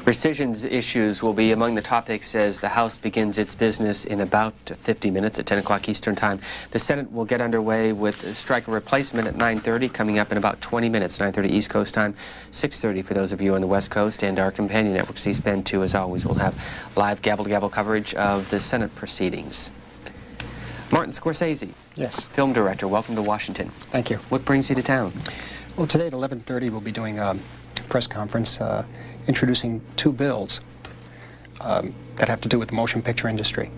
Rescission issues will be among the topics as the House begins its business in about 50 minutes at 10 o'clock Eastern Time. The Senate will get underway with strike replacement at 9:30, coming up in about 20 minutes, 9:30 East Coast time, 6:30 for those of you on the West Coast, and our companion network, C-SPAN 2, as always, will have live gavel-to-gavel coverage of the Senate proceedings. Martin Scorsese. Yes. Film director, welcome to Washington. Thank you. What brings you to town? Well, today at 11:30 we'll be doing a press conference introducing two bills that have to do with the motion picture industry.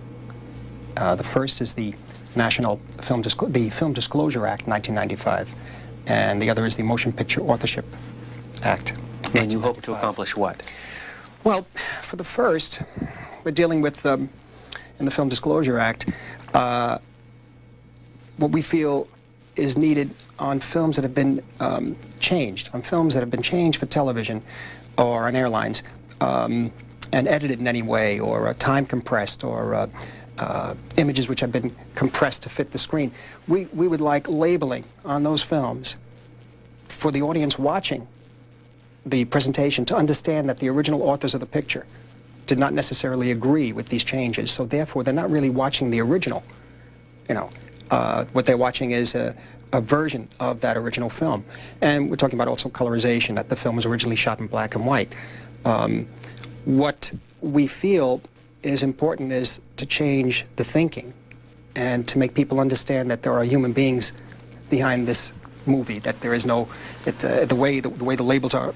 The first is the Film Disclosure Act, 1995, and the other is the Motion Picture Authorship Act. And you hope to accomplish what? Well, for the first, we're dealing with, in the Film Disclosure Act, what we feel is needed on films that have been changed, for television or on airlines, and edited in any way, or time compressed, or images which have been compressed to fit the screen. We would like labeling on those films for the audience watching the presentation to understand that the original authors of the picture did not necessarily agree with these changes, so therefore they're not really watching the original. You know, what they're watching is a version of that original film. And we're talking about also colorization, that the film was originally shot in black and white. What we feel is important is to change the thinking and to make people understand that there are human beings behind this movie, that there is no, the way the labels are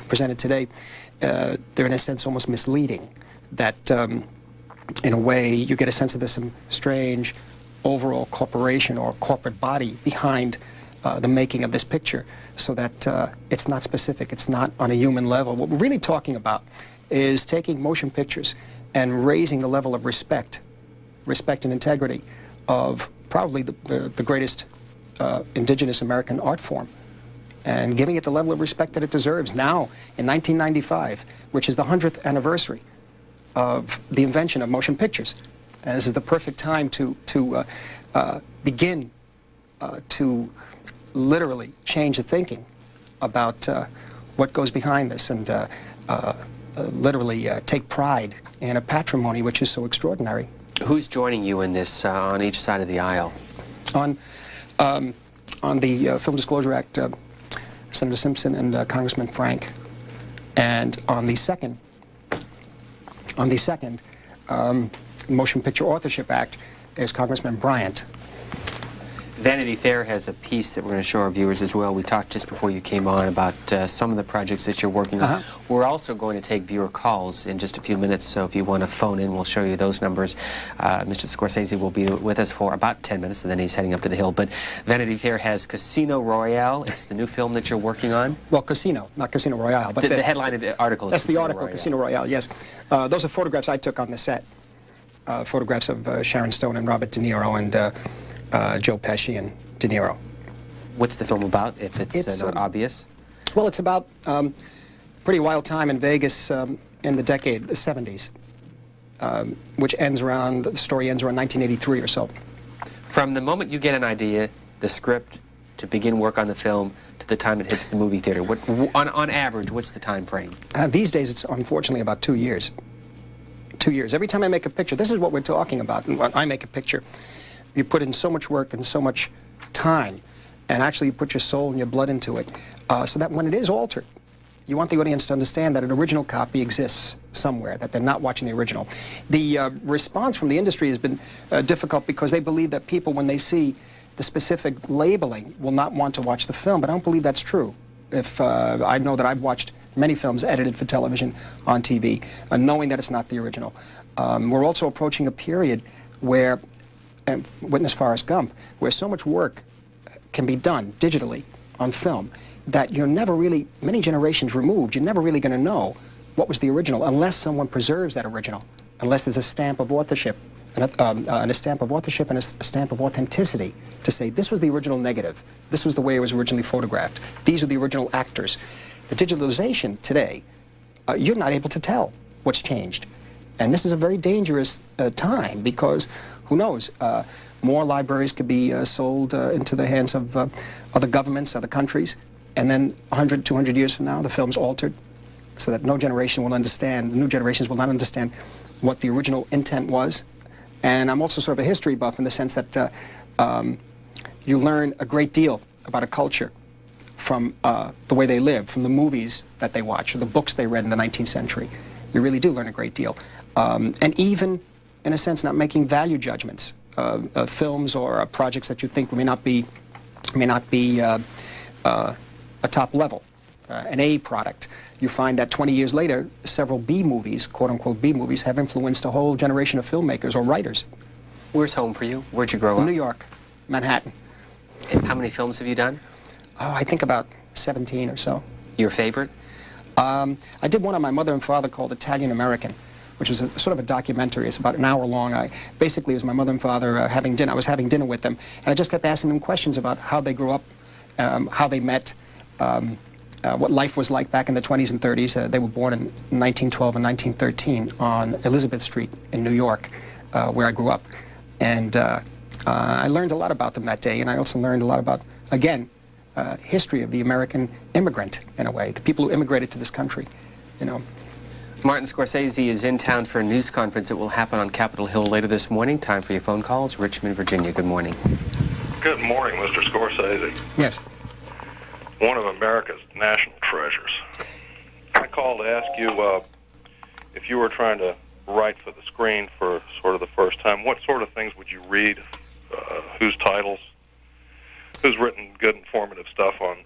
presented today, they're in a sense almost misleading, that in a way you get a sense of this strange overall corporation or corporate body behind the making of this picture, so that it's not specific, it's not on a human level. What we're really talking about is taking motion pictures and raising the level of respect and integrity of probably the greatest indigenous American art form, and giving it the level of respect that it deserves now in 1995, which is the 100th anniversary of the invention of motion pictures. And this is the perfect time to begin to literally change the thinking about what goes behind this, and literally take pride in a patrimony which is so extraordinary. Who's joining you in this on each side of the aisle? On the Film Disclosure Act, Senator Simpson and Congressman Frank, and on the second Motion Picture Authorship Act is Congressman Bryant. Vanity Fair has a piece that we're going to show our viewers as well. We talked just before you came on about some of the projects that you're working on. We're also going to take viewer calls in just a few minutes, so if you want to phone in, we'll show you those numbers. Mr. Scorsese will be with us for about 10 minutes, and then he's heading up to the Hill. But Vanity Fair has Casino Royale. It's the new film that you're working on. Well, Casino, not Casino Royale. But the headline of the article is That's Casino the article, Royale. Casino Royale, yes. Those are photographs I took on the set. Photographs of Sharon Stone and Robert De Niro, and Joe Pesci and De Niro. What's the film about, if it's not obvious? Well, it's about pretty wild time in Vegas in the decade, the 70s, which ends around, the story ends around 1983 or so. From the moment you get an idea, the script, to begin work on the film, to the time it hits the movie theater, on average, what's the time frame? These days, it's unfortunately about 2 years. 2 years. Every time I make a picture, this is what we're talking about. When I make a picture, you put in so much work and so much time, and actually you put your soul and your blood into it, so that when it is altered, you want the audience to understand that an original copy exists somewhere, that they're not watching the original. The response from the industry has been difficult, because they believe that people, when they see the specific labeling, will not want to watch the film, but I don't believe that's true. If I know that I've watched many films edited for television on TV, knowing that it's not the original. We're also approaching a period where, witness Forrest Gump, where so much work can be done digitally on film that you're never really, many generations removed, you're never really going to know what was the original unless someone preserves that original, unless there's a stamp of authorship, and a stamp of authorship and a stamp of authenticity to say this was the original negative, this was the way it was originally photographed, these are the original actors. The digitalization today, you're not able to tell what's changed. And this is a very dangerous time, because who knows, more libraries could be sold into the hands of other governments, other countries, and then 100, 200 years from now, the film's altered, so that no generation will understand, the new generations will not understand what the original intent was. And I'm also sort of a history buff in the sense that you learn a great deal about a culture from the way they live, from the movies that they watch, or the books they read in the 19th century. You really do learn a great deal. And even, in a sense, not making value judgments of films or projects that you think may not be a top level, an A product. You find that 20 years later, several B movies, quote-unquote B movies, have influenced a whole generation of filmmakers or writers. Where's home for you? Where'd you grow up? New York, Manhattan. And how many films have you done? Oh, I think about 17 or so. Your favorite? I did one on my mother and father called Italian American, which was sort of a documentary. It's about an hour long. Basically, it was my mother and father having dinner. I was having dinner with them, and I just kept asking them questions about how they grew up, how they met, what life was like back in the 20s and 30s. They were born in 1912 and 1913 on Elizabeth Street in New York, where I grew up. And I learned a lot about them that day, and I also learned a lot about, again, history of the American immigrant, in a way, the people who immigrated to this country, you know. Martin Scorsese is in town for a news conference that will happen on Capitol Hill later this morning. Time for your phone calls. Richmond, Virginia, good morning. Good morning, Mr. Scorsese. Yes. One of America's national treasures. I called to ask you if you were trying to write for the screen for sort of the first time, what sort of things would you read? Whose titles? Who's written good, informative stuff on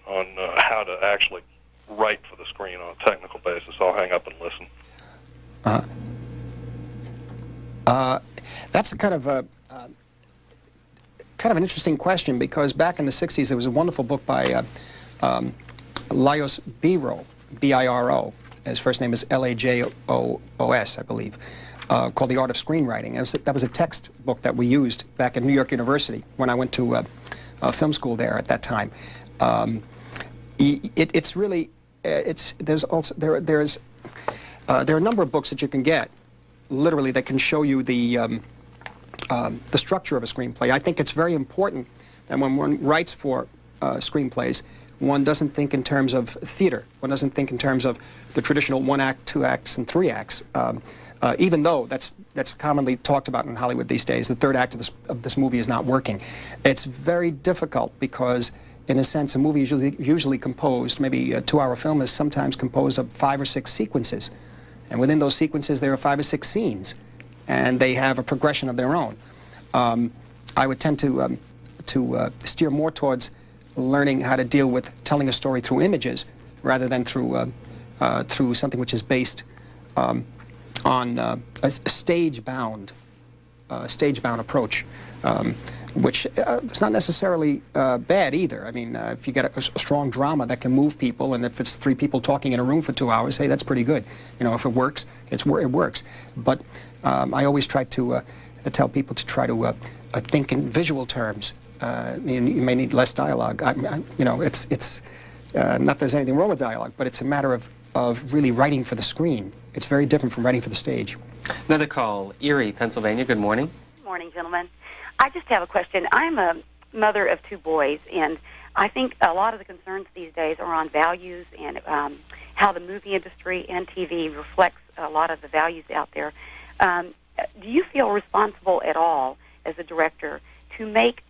how to actually write for the screen on a technical basis? I'll hang up and listen. That's a kind of an interesting question, because back in the 60s there was a wonderful book by Lajos Biro, B-I-R-O. His first name is L-A-J-O-O-S, I believe, called The Art of Screenwriting. That was a textbook that we used back at New York University when I went to film school there at that time. It's really, there are a number of books that you can get, literally, that can show you the structure of a screenplay. I think it's very important that when one writes for screenplays, one doesn't think in terms of theater. One doesn't think in terms of the traditional 1 act, 2 acts, and 3 acts. Even though that's commonly talked about in Hollywood these days, the third act of this movie is not working. It's very difficult because, in a sense, a movie is usually composed, maybe a 2-hour film is sometimes composed of 5 or 6 sequences. And within those sequences, there are 5 or 6 scenes, and they have a progression of their own. I would tend to steer more towards learning how to deal with telling a story through images rather than through something which is based on a stage-bound approach, which is not necessarily bad either. I mean, if you get a strong drama that can move people, and if it's 3 people talking in a room for 2 hours, hey, that's pretty good. You know, if it works, it works. But I always try to tell people to try to think in visual terms. You may need less dialogue. You know, it's not that there's anything wrong with dialogue, but it's a matter of really writing for the screen. It's very different from writing for the stage. Another call, Erie, Pennsylvania. Good morning. Good morning, gentlemen. I just have a question. I'm a mother of 2 boys, and I think a lot of the concerns these days are on values and how the movie industry and TV reflects a lot of the values out there. Do you feel responsible at all as a director to make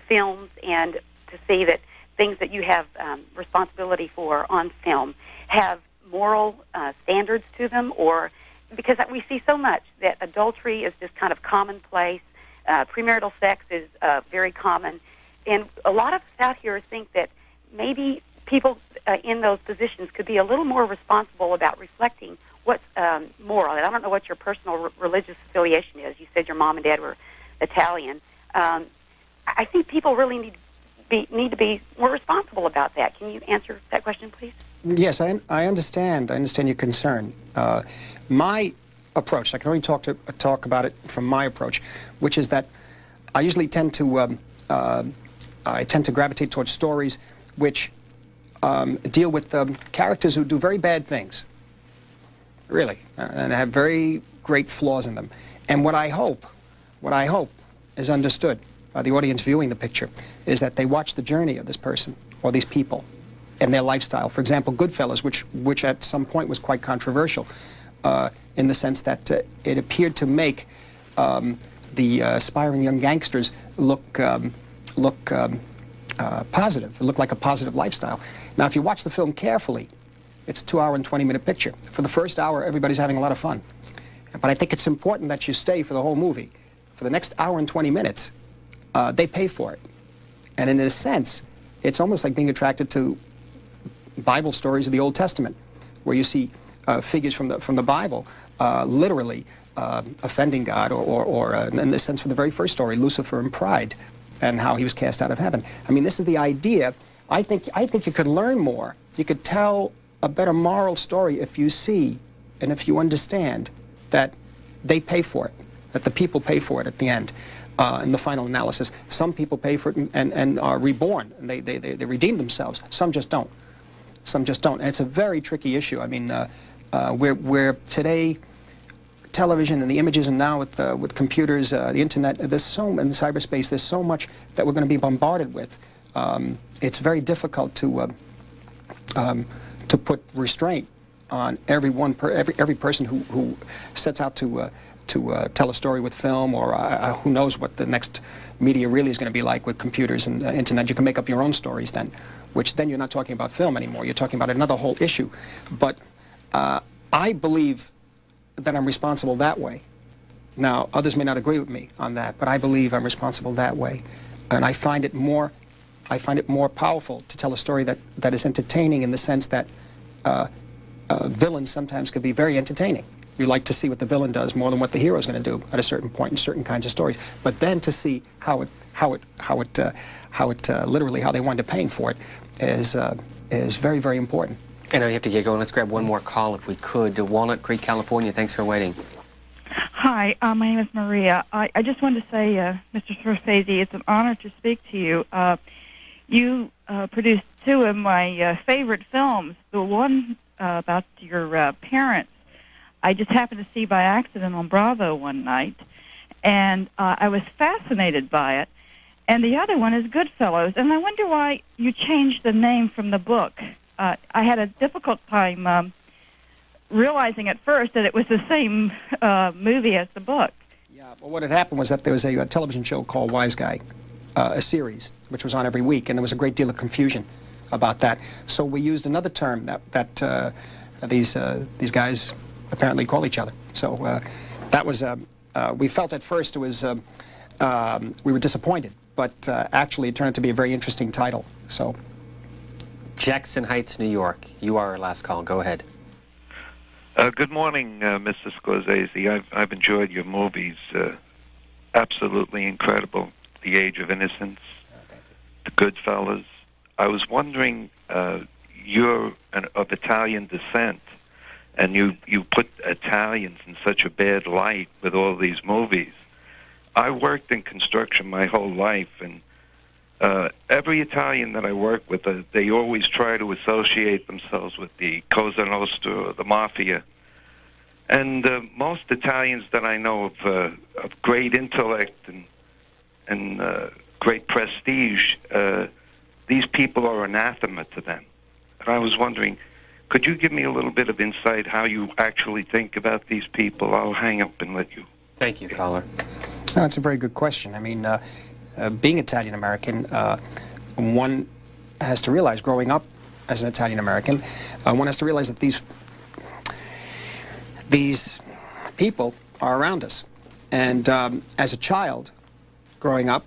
films and to see that things that you have responsibility for on film have moral standards to them? Or because we see so much that adultery is just kind of commonplace, premarital sex is very common, and a lot of us out here think that maybe people in those positions could be a little more responsible about reflecting what's moral. And I don't know what your personal religious affiliation is. You said your mom and dad were Italian. I think people really need to be more responsible about that. Can you answer that question, please? Yes, I understand. I understand your concern. My approach, I can only talk about it from my approach, which is that I usually tend to gravitate towards stories which deal with characters who do very bad things, really, and have very great flaws in them. And what I hope is understood by the audience viewing the picture is that they watch the journey of this person or these people and their lifestyle. For example, Goodfellas, which at some point was quite controversial, in the sense that it appeared to make the aspiring young gangsters look positive. It looked like a positive lifestyle. Now, if you watch the film carefully, it's a 2-hour and 20-minute picture. For the first hour, everybody's having a lot of fun. But I think it's important that you stay for the whole movie. For the next hour and 20 minutes, they pay for it. And in a sense, it's almost like being attracted to Bible stories of the Old Testament, where you see figures from the Bible literally offending God, or in the sense, for the very first story, Lucifer and pride, and how he was cast out of heaven. I mean, this is the idea. I think you could learn more. You could tell a better moral story if you see and if you understand that they pay for it, that the people pay for it at the end. In the final analysis, some people pay for it and are reborn, and they redeem themselves. Some just don't. Some just don't. And it's a very tricky issue. I mean, where today, television and the images, and now with computers, the internet, there's so, in cyberspace, there's so much that we're going to be bombarded with. It's very difficult to put restraint on every person who sets out to tell a story with film, or who knows what the next media really is going to be like with computers and internet. You can make up your own stories then, which then you're not talking about film anymore. You're talking about another whole issue. But I believe that I'm responsible that way. Now, others may not agree with me on that, but I believe I'm responsible that way. And I find it more powerful to tell a story that is entertaining, in the sense that villains sometimes can be very entertaining. You like to see what the villain does more than what the hero is going to do at a certain point in certain kinds of stories. But then to see how literally how they wind up paying for it is very, very important. I know you have to get going. Let's grab one more call if we could. To Walnut Creek, California. Thanks for waiting. Hi, my name is Maria. I just wanted to say, Mr. Scorsese, it's an honor to speak to you. You produced two of my favorite films. The one about your parents, I just happened to see by accident on Bravo one night, and I was fascinated by it. And the other one is Goodfellas, and I wonder why you changed the name from the book. I had a difficult time realizing at first that it was the same movie as the book. Yeah, well, what had happened was that there was a television show called Wise Guy, a series, which was on every week, and there was a great deal of confusion about that. So we used another term that these guys apparently call each other. So that was, we felt at first it was, we were disappointed, but actually it turned out to be a very interesting title. So. Jackson Heights, New York. You are our last call. Go ahead. Good morning, Mr. Scorsese. I've enjoyed your movies. Absolutely incredible. The Age of Innocence, The Goodfellas. I was wondering, you're of Italian descent, and you put Italians in such a bad light with all these movies. I worked in construction my whole life, and every Italian that I work with, they always try to associate themselves with the Cosa Nostra or the Mafia. And most Italians that I know of great intellect and great prestige, these people are anathema to them. And I was wondering, could you give me a little bit of insight how you actually think about these people? I'll hang up and let you. Thank you, caller. That's a very good question. I mean, being Italian-American, one has to realize, growing up as an Italian-American, one has to realize that these people are around us. And as a child, growing up,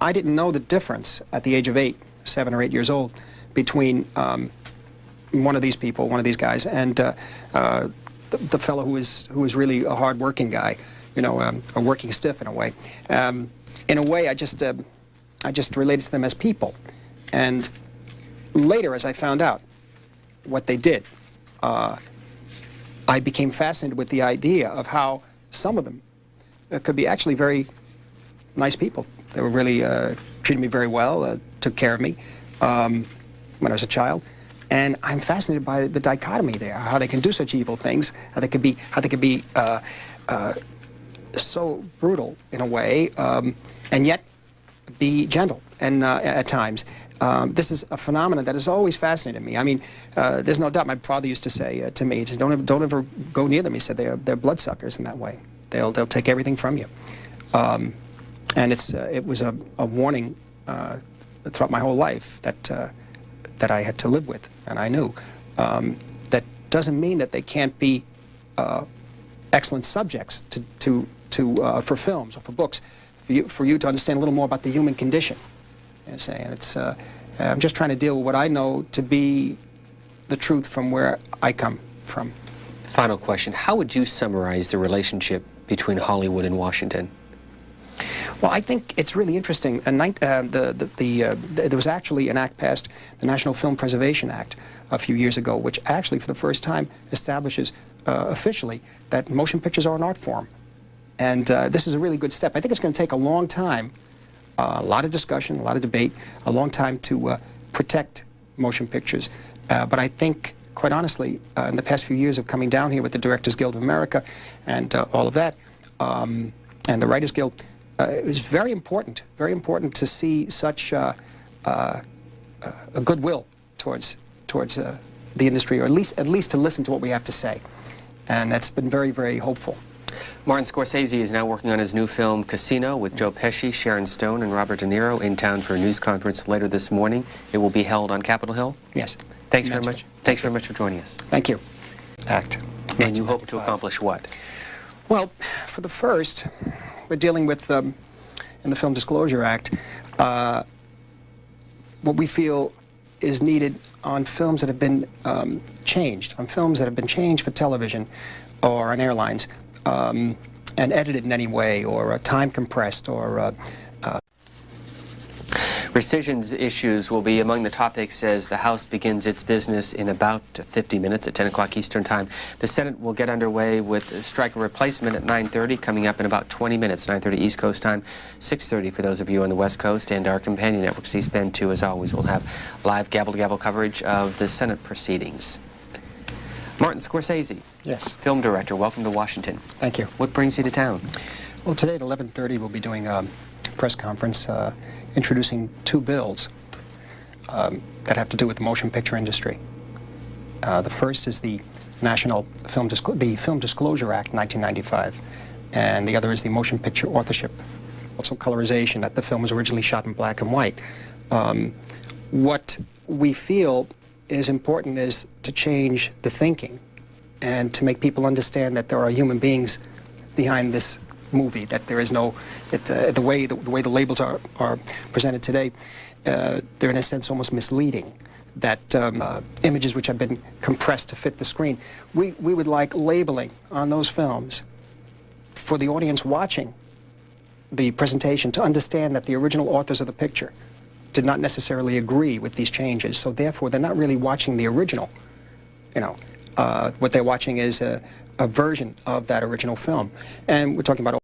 I didn't know the difference at the age of 7 or 8 years old, between one of these people, one of these guys, and the fellow who is really a hard-working guy, you know, a working stiff in a way. In a way, I just related to them as people. And later, as I found out what they did, I became fascinated with the idea of how some of them could be actually very nice people. They were really treated me very well, took care of me when I was a child. And I'm fascinated by the dichotomy there, how they can do such evil things, how they could be so brutal in a way, and yet be gentle and at times. this is a phenomenon that has always fascinated me. I mean, there's no doubt. My father used to say to me, just don't ever go near them. He said they're bloodsuckers in that way. They'll take everything from you. And it was a warning throughout my whole life that I had to live with, and I knew. That doesn't mean that they can't be excellent subjects for films or for books, for you to understand a little more about the human condition. And it's I'm just trying to deal with what I know to be the truth from where I come from. Final question: how would you summarize the relationship between Hollywood and Washington? Well, I think it's really interesting. There was actually an act passed, the National Film Preservation Act, a few years ago, which actually, for the first time, establishes officially that motion pictures are an art form. And this is a really good step. I think it's going to take a long time, a lot of discussion, a lot of debate, a long time to protect motion pictures. But I think, quite honestly, in the past few years of coming down here with the Directors Guild of America and all of that, and the Writers Guild, it was very important to see such a goodwill towards the industry, or at least to listen to what we have to say, and that's been very, very hopeful. Martin Scorsese is now working on his new film Casino with Joe Pesci, Sharon Stone, and Robert De Niro in town for a news conference later this morning. It will be held on Capitol Hill. Yes. Thanks very much. Thanks very much for joining us. Thank you. Act. And you hope to accomplish what? Well, for the first, we're dealing with, in the Film Disclosure Act, what we feel is needed on films that have been changed for television or on airlines, and edited in any way, or time compressed, or Rescissions issues will be among the topics as the House begins its business in about 50 minutes at 10 o'clock Eastern Time. The Senate will get underway with striker replacement at 9:30, coming up in about 20 minutes, 9:30 East Coast time, 6:30 for those of you on the West Coast, and our companion network, C-SPAN 2, as always, will have live gavel-to-gavel coverage of the Senate proceedings. Martin Scorsese. Yes. Film director, welcome to Washington. Thank you. What brings you to town? Well, today at 11:30 we'll be doing a press conference introducing two bills that have to do with the motion picture industry. The first is the National Film Disclosure Act, 1995, and the other is the motion picture authorship, also colorization, that the film was originally shot in black and white. What we feel is important is to change the thinking and to make people understand that there are human beings behind this movie, that there is no, the way the labels are presented today, they're in a sense almost misleading, that images which have been compressed to fit the screen. We would like labeling on those films for the audience watching the presentation to understand that the original authors of the picture did not necessarily agree with these changes, so therefore they're not really watching the original. You know, what they're watching is a version of that original film, and we're talking about